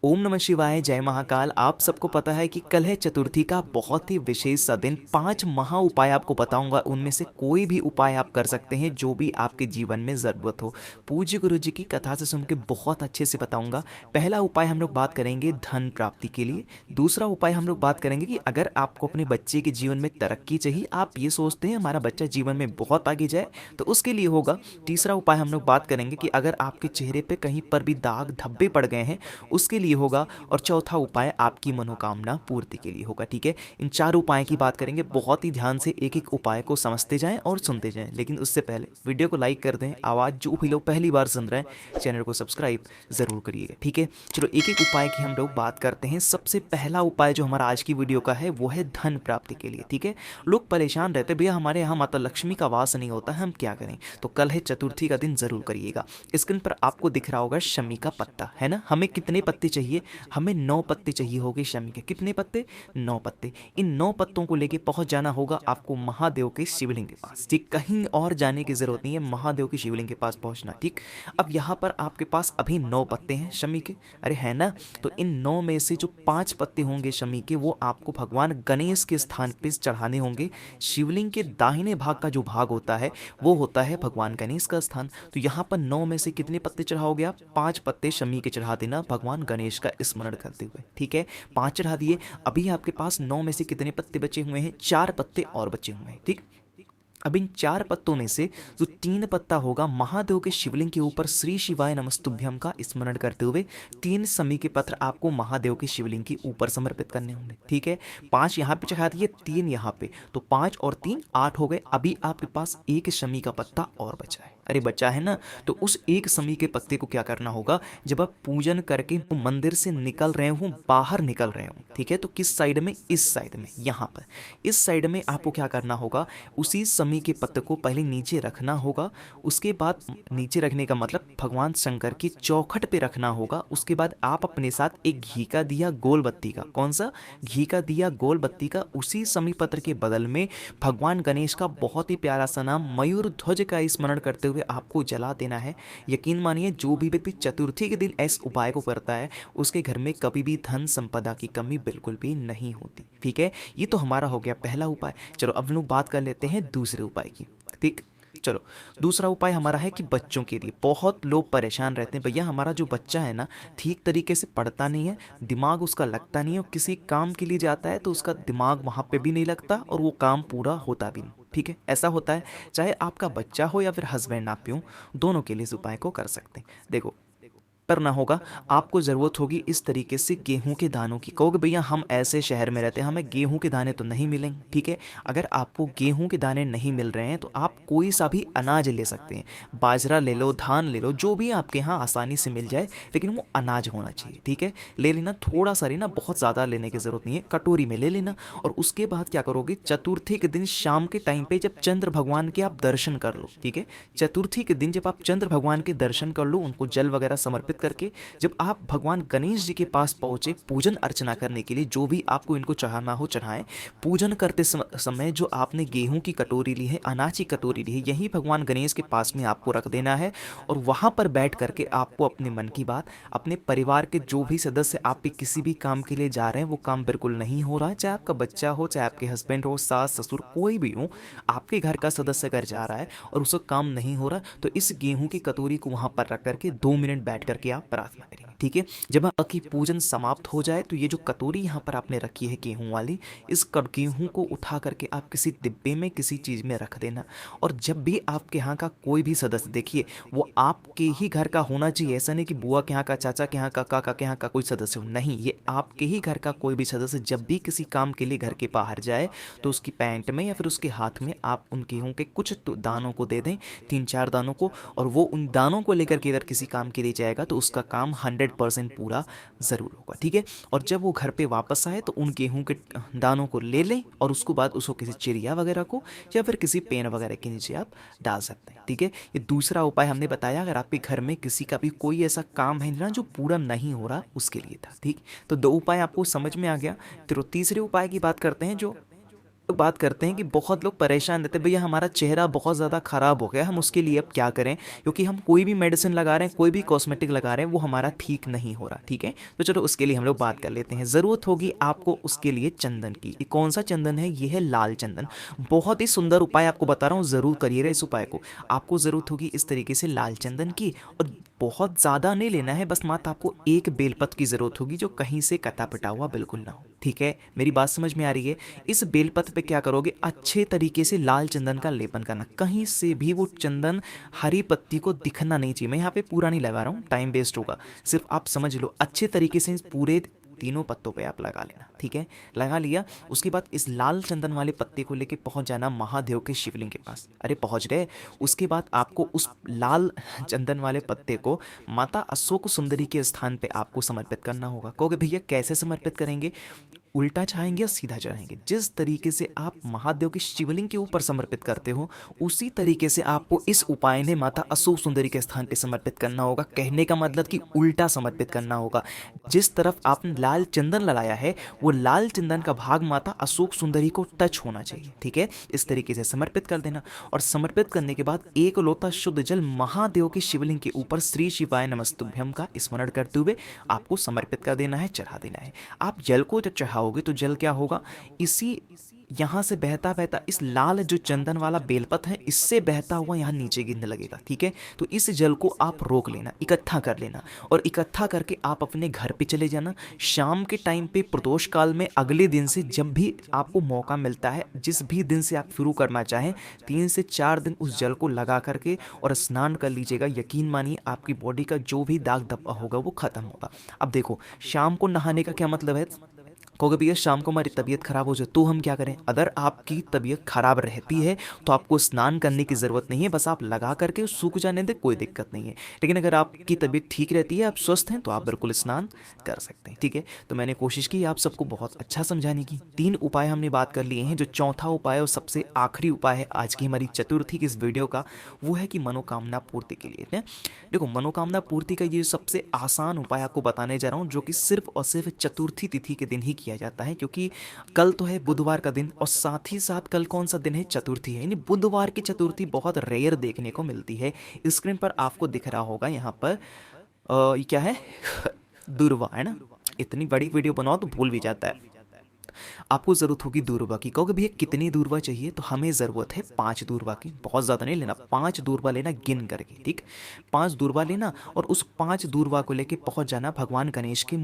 ओम नमः शिवाय, जय महाकाल। आप सबको पता है कि कल है चतुर्थी का बहुत ही विशेष सा दिन। 5 महा उपाय आपको बताऊंगा, उनमें से कोई भी उपाय आप कर सकते हैं जो भी आपके जीवन में ज़रूरत हो। पूज्य गुरु जी की कथा से सुन के बहुत अच्छे से बताऊंगा। पहला उपाय हम लोग बात करेंगे धन प्राप्ति के लिए। दूसरा उपाय हम लोग बात करेंगे कि अगर आपको अपने बच्चे के जीवन में तरक्की चाहिए, आप ये सोचते हैं हमारा बच्चा जीवन में बहुत आगे जाए, तो उसके लिए होगा। तीसरा उपाय हम लोग बात करेंगे कि अगर आपके चेहरे पे कहीं पर भी दाग धब्बे पड़ गए हैं, उसके लिए होगा। और चौथा उपाय आपकी मनोकामना पूर्ति के लिए होगा। ठीक है, इन 4 उपाय की बात करेंगे। बहुत ही ध्यान से एक एक उपाय को समझते जाएं और सुनते जाएं, लेकिन उससे पहले वीडियो को लाइक कर दें। आवाज़ जो भी लोग पहली बार सुन रहे हैं, चैनल को सब्सक्राइब ज़रूर करिएगा। ठीक है, चलो एक एक उपाय की हम लोग बात करते हैं। सबसे पहला उपाय जो हमारा आज की वीडियो का है वो है धन प्राप्ति के लिए। ठीक है, लोग परेशान रहते, भैया हमारे यहाँ माता लक्ष्मी का वास नहीं होता, हम क्या करें? तो कल है चतुर्थी का दिन, ज़रूर करिएगा। स्क्रीन पर आपको दिख रहा होगा शमी का पत्ता, है ना? हमें कितने पत्ते चाहिए? हमें 9 पत्ते चाहिए होंगे शमी के। कितने पत्ते? 9 पत्ते। इन 9 पत्तों को लेके पहुंच जाना होगा आपको महादेव के शिवलिंग के पास। ठीक, कहीं और जाने की जरूरत नहीं है, महादेव के शिवलिंग के पास पहुंचना। ठीक, अब यहाँ पर आपके पास अभी 9 पत्ते हैं शमी के, अरे है ना? तो इन 9 में से जो 5 पत्ते होंगे शमी के, वो आपको भगवान गणेश के स्थान पे चढ़ाने होंगे। शिवलिंग के दाहिने भाग का जो भाग होता है वो होता है भगवान गणेश का स्थान। तो यहाँ पर 9 में से कितने पत्ते चढ़ाओगे आप? 5 पत्ते शमी के चढ़ा देना भगवान गणेश का स्मरण करते हुए। ठीक है, 5 चढ़ा दिए। अभी आपके पास 9 में से कितने पत्ते बचे हुए हैं? 4 पत्ते और बचे हुए हैं। ठीक, अब इन 4 पत्तों में से जो 3 पत्ता होगा, महादेव के शिवलिंग के ऊपर श्री शिवाय नमस्तुभ्यम का स्मरण करते हुए 3 समी के पत्र आपको महादेव के शिवलिंग के ऊपर समर्पित करने होंगे। ठीक है, 5 यहाँ पे चढ़ा दिए, 3 यहाँ पे, तो 5 और 3 8 हो गए। अभी आपके पास एक शमी का पत्ता और बचा है। अरे बचा है ना? तो उस एक समी के पत्ते को क्या करना होगा? जब आप पूजन करके मंदिर से निकल रहे हो, बाहर निकल रहे हो, ठीक है, तो किस साइड में? इस साइड में, यहाँ पर इस साइड में आपको क्या करना होगा? उसी समी के पत्ते को पहले नीचे रखना होगा। उसके बाद नीचे रखने का मतलब भगवान शंकर की चौखट पे रखना होगा। उसके बाद आप अपने साथ एक घी का दिया गोल बत्ती का, कौन सा? घी का दिया गोल बत्ती का, उसी समी पत्र के बदल में भगवान गणेश का बहुत ही प्यारा सा नाम मयूर ध्वज का स्मरण करते हुए आपको जला देना है। यकीन मानिए, जो भी व्यक्ति चतुर्थी के दिन इस उपाय को करता है, उसके घर में कभी भी धन संपदा की कमी बिल्कुल भी नहीं होती। ठीक है, ये तो हमारा हो गया पहला उपाय। चलो अब लोग बात कर लेते हैं दूसरे उपाय की। ठीक, चलो दूसरा उपाय हमारा है कि बच्चों के लिए। बहुत लोग परेशान रहते हैं, भैया हमारा जो बच्चा है ना, ठीक तरीके से पढ़ता नहीं है, दिमाग उसका लगता नहीं है, और किसी काम के लिए जाता है तो उसका दिमाग वहाँ पे भी नहीं लगता और वो काम पूरा होता भी नहीं। ठीक है, ऐसा होता है। चाहे आपका बच्चा हो या फिर हस्बैंड आप ही हो, दोनों के लिए इस उपाय को कर सकते हैं। देखो, करना होगा, आपको ज़रूरत होगी इस तरीके से गेहूं के दानों की। कहोगे भैया हम ऐसे शहर में रहते हैं, हमें गेहूं के दाने तो नहीं मिलेंगे। ठीक है, अगर आपको गेहूं के दाने नहीं मिल रहे हैं तो आप कोई सा भी अनाज ले सकते हैं। बाजरा ले लो, धान ले लो, जो भी आपके यहाँ आसानी से मिल जाए, लेकिन वो अनाज होना चाहिए। ठीक है, ले लेना, थोड़ा सा लेना, बहुत ज़्यादा लेने की ज़रूरत नहीं है, कटोरी में ले लेना। और उसके बाद क्या करोगे? चतुर्थी के दिन शाम के टाइम पे जब चंद्र भगवान के आप दर्शन कर लो, ठीक है, चतुर्थी के दिन जब आप चंद्र भगवान के दर्शन कर लो, उनको जल वगैरह समर्पित करके जब आप भगवान गणेश जी के पास पहुंचे पूजन अर्चना करने के लिए, जो भी आपको इनको चढ़ाना हो चढ़ाएं। पूजन करते समय जो आपने गेहूं की कटोरी ली है, अनाज की कटोरी ली है, यही भगवान गणेश के पास में आपको रख देना है। और वहां पर बैठ करके आपको अपने मन की बात, अपने परिवार के जो भी सदस्य आप भी किसी भी काम के लिए जा रहे हैं, वो काम बिल्कुल नहीं हो रहा है, चाहे आपका बच्चा हो, चाहे आपके हस्बैंड हो, सास ससुर कोई भी हो, आपके घर का सदस्य अगर जा रहा है और उसका काम नहीं हो रहा, तो इस गेहूं की कटोरी को वहां पर रख करके 2 मिनट बैठ करके आप प्रार्थना करेंगे। ठीक है, जब आपकी पूजन समाप्त हो जाए तो ये जो कटोरी यहाँ पर आपने रखी है गेहूं वाली, इस गेहूं को उठा करके आप किसी डिब्बे में, किसी चीज़ में रख देना। और जब भी आपके यहाँ का कोई भी सदस्य, देखिए वो आपके ही घर का होना चाहिए, ऐसा नहीं कि बुआ के यहाँ का, चाचा के यहाँ का, काका के यहाँ का कोई सदस्य हो, नहीं, ये आपके ही घर का कोई भी सदस्य जब भी किसी काम के लिए घर के बाहर जाए, तो उसकी पैंट में या फिर उसके हाथ में आप उन गेहूं के कुछ दानों को दे दें, 3-4 दानों को। और वो उन दानों को लेकर के अगर किसी काम के लिए जाएगा तो उसका काम 100% पूरा ज़रूर होगा। ठीक है, और जब वो घर पे वापस आए तो उन गेहूं के दानों को ले लें और उसको बाद उसको किसी चिड़िया वगैरह को या फिर किसी पेन वगैरह के नीचे आप डाल सकते हैं। ठीक है, ये दूसरा उपाय हमने बताया। अगर आपके घर में किसी का भी कोई ऐसा काम है ना जो पूरा नहीं हो रहा, उसके लिए था। ठीक, तो 2 उपाय आपको समझ में आ गया। तो तीसरे उपाय की बात करते हैं, जो लोग बात करते हैं कि बहुत लोग परेशान रहते हैं, भैया हमारा चेहरा बहुत ज़्यादा ख़राब हो गया, हम उसके लिए अब क्या करें, क्योंकि हम कोई भी मेडिसिन लगा रहे हैं, कोई भी कॉस्मेटिक लगा रहे हैं, वो हमारा ठीक नहीं हो रहा। ठीक है, तो चलो उसके लिए हम लोग बात कर लेते हैं। ज़रूरत होगी आपको उसके लिए चंदन की। ये कौन सा चंदन है? ये है लाल चंदन। बहुत ही सुंदर उपाय आपको बता रहा हूँ, ज़रूर करिएगा इस उपाय को। आपको ज़रूरत होगी इस तरीके से लाल चंदन की, और बहुत ज़्यादा नहीं लेना है, बस मात्र आपको एक बेलपत्र की ज़रूरत होगी जो कहीं से कटा पिटा हुआ बिल्कुल ना हो। ठीक है, मेरी बात समझ में आ रही है? इस बेलपत्र पे क्या करोगे, अच्छे तरीके से लाल चंदन का लेपन करना, कहीं से भी वो चंदन हरी पत्ती को दिखना नहीं चाहिए। मैं यहाँ पे पूरा नहीं लगा रहा हूँ, टाइम वेस्ट होगा, सिर्फ आप समझ लो अच्छे तरीके से इस पूरे तीनों पत्तों पे आप लगा लेना। ठीक है, लगा लिया, उसके बाद इस लाल चंदन वाले पत्ते को लेके पहुंच जाना महादेव के शिवलिंग के पास। अरे पहुंच गए, उसके बाद आपको उस लाल चंदन वाले पत्ते को माता अशोक सुंदरी के स्थान पे आपको समर्पित करना होगा। कहोगे भैया कैसे समर्पित करेंगे? उल्टा चाहेंगे या सीधा चाहेंगे? जिस तरीके से आप महादेव के शिवलिंग के ऊपर समर्पित करते हो, उसी तरीके से आपको इस उपाय ने माता अशोक सुंदरी के स्थान पे समर्पित करना होगा। कहने का मतलब कि उल्टा समर्पित करना होगा। जिस तरफ आपने लाल चंदन लगाया है, वो लाल चंदन का भाग माता अशोक सुंदरी को टच होना चाहिए। ठीक है, इस तरीके से समर्पित कर देना, और समर्पित करने के बाद एक लोटा शुद्ध जल महादेव के शिवलिंग के ऊपर श्री शिवाय नमस्तुभ्यम का स्मरण करते हुए आपको समर्पित कर देना है, चढ़ा देना है। आप जल को जब चढ़ाओगे तो जल क्या होगा, इसी यहाँ से बहता बहता इस लाल जो चंदन वाला बेलपत्र है, इससे बहता हुआ यहाँ नीचे गिरने लगेगा। ठीक है, तो इस जल को आप रोक लेना, इकट्ठा कर लेना, और इकट्ठा करके आप अपने घर पे चले जाना। शाम के टाइम पे प्रदोष काल में अगले दिन से जब भी आपको मौका मिलता है, जिस भी दिन से आप शुरू करना चाहें, 3 से 4 दिन उस जल को लगा करके और स्नान कर लीजिएगा। यकीन मानिए आपकी बॉडी का जो भी दाग धब्बा होगा वो खत्म होगा। अब देखो, शाम को नहाने का क्या मतलब है? कहोगे भैया शाम को हमारी तबीयत खराब हो जाए तो हम क्या करें? अगर आपकी तबीयत खराब रहती है तो आपको स्नान करने की ज़रूरत नहीं है, बस आप लगा करके सूख जाने दें, कोई दिक्कत नहीं है। लेकिन अगर आपकी तबीयत ठीक रहती है, आप स्वस्थ हैं, तो आप बिल्कुल स्नान कर सकते हैं। ठीक है, तो मैंने कोशिश की आप सबको बहुत अच्छा समझाने की। 3 उपाय हमने बात कर लिए हैं। जो चौथा उपाय और सबसे आखिरी उपाय है आज की हमारी चतुर्थी की इस वीडियो का, वो है कि मनोकामना पूर्ति के लिए है। देखो, मनोकामना पूर्ति का ये सबसे आसान उपाय आपको बताने जा रहा हूँ, जो कि सिर्फ और सिर्फ चतुर्थी तिथि के दिन ही किया जाता है, क्योंकि कल तो है बुधवार का दिन, और साथ ही साथ कल कौन सा दिन है? चतुर्थी है। यानी बुधवार की चतुर्थी बहुत रेयर देखने को मिलती है। स्क्रीन पर आपको दिख रहा होगा यहाँ पर ये क्या है? दूर्वा है ना। इतनी बड़ी वीडियो बनाओ तो भूल भी जाता है। आपको ज़रूरत होगी दूरबा की। कहोगे भैया कितनी दूरबा चाहिए? तो हमें ज़रूरत है 5 दूरबा की। बहुत ज़्यादा नहीं लेना, 5 दूरबा लेना गिन करके। ठीक, 5 दूरबा लेना, और उस 5 दूरबा को लेके पहुंच जाना भगवान गणेश के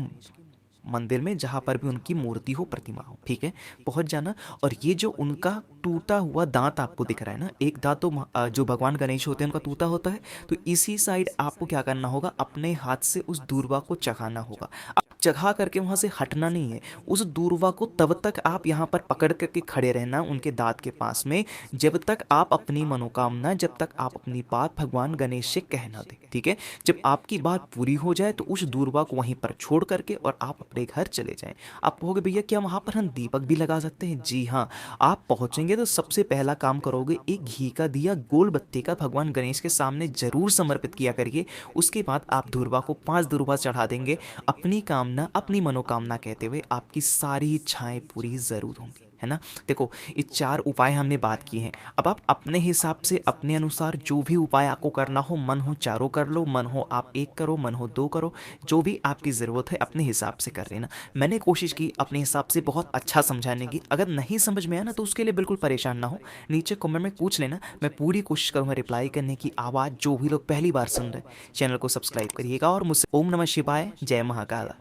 मंदिर में, जहाँ पर भी उनकी मूर्ति हो, प्रतिमा हो। ठीक है, पहुंच जाना, और ये जो उनका टूटा हुआ दांत आपको दिख रहा है ना, एक दांत तो जो भगवान गणेश होते हैं उनका टूटा होता है, तो इसी साइड आपको क्या करना होगा, अपने हाथ से उस दूरबा को चखाना होगा। अब चखा करके वहाँ से हटना नहीं है। उस दूरबा को तब तक आप यहाँ पर पकड़ करके खड़े रहना उनके दांत के पास में, जब तक आप अपनी मनोकामना, जब तक आप अपनी बात भगवान गणेश से कह ना दें। ठीक है, जब आपकी बात पूरी हो जाए तो उस दूरबा को वहीं पर छोड़ करके और आप अपने घर चले जाएं। आप कहोगे भैया क्या वहाँ पर हम दीपक भी लगा सकते हैं? जी हाँ, आप पहुँचेंगे तो सबसे पहला काम करोगे, एक घी का दिया गोल बत्ती का भगवान गणेश के सामने जरूर समर्पित किया करिए। उसके बाद आप दूरबा को 5 दूरबा चढ़ा देंगे। अपनी कामना, अपनी मनोकामना कहते हुए आपकी सारी इच्छाएं पूरी जरूर होंगी, है ना। देखो, ये 4 उपाय हमने बात की हैं। अब आप अपने हिसाब से, अपने अनुसार जो भी उपाय आपको करना हो, मन हो चारों कर लो, मन हो आप 1 करो, मन हो 2 करो, जो भी आपकी ज़रूरत है अपने हिसाब से कर लेना। मैंने कोशिश की अपने हिसाब से बहुत अच्छा समझाने की। अगर नहीं समझ में आया ना तो उसके लिए बिल्कुल परेशान ना हो, नीचे कमेंट में पूछ लेना, मैं पूरी कोशिश करूँगा रिप्लाई करने की। आवाज़ जो भी लोग पहली बार सुन रहे, चैनल को सब्सक्राइब करिएगा, और मुझसे ओम नमः शिवाय, जय महाकाल।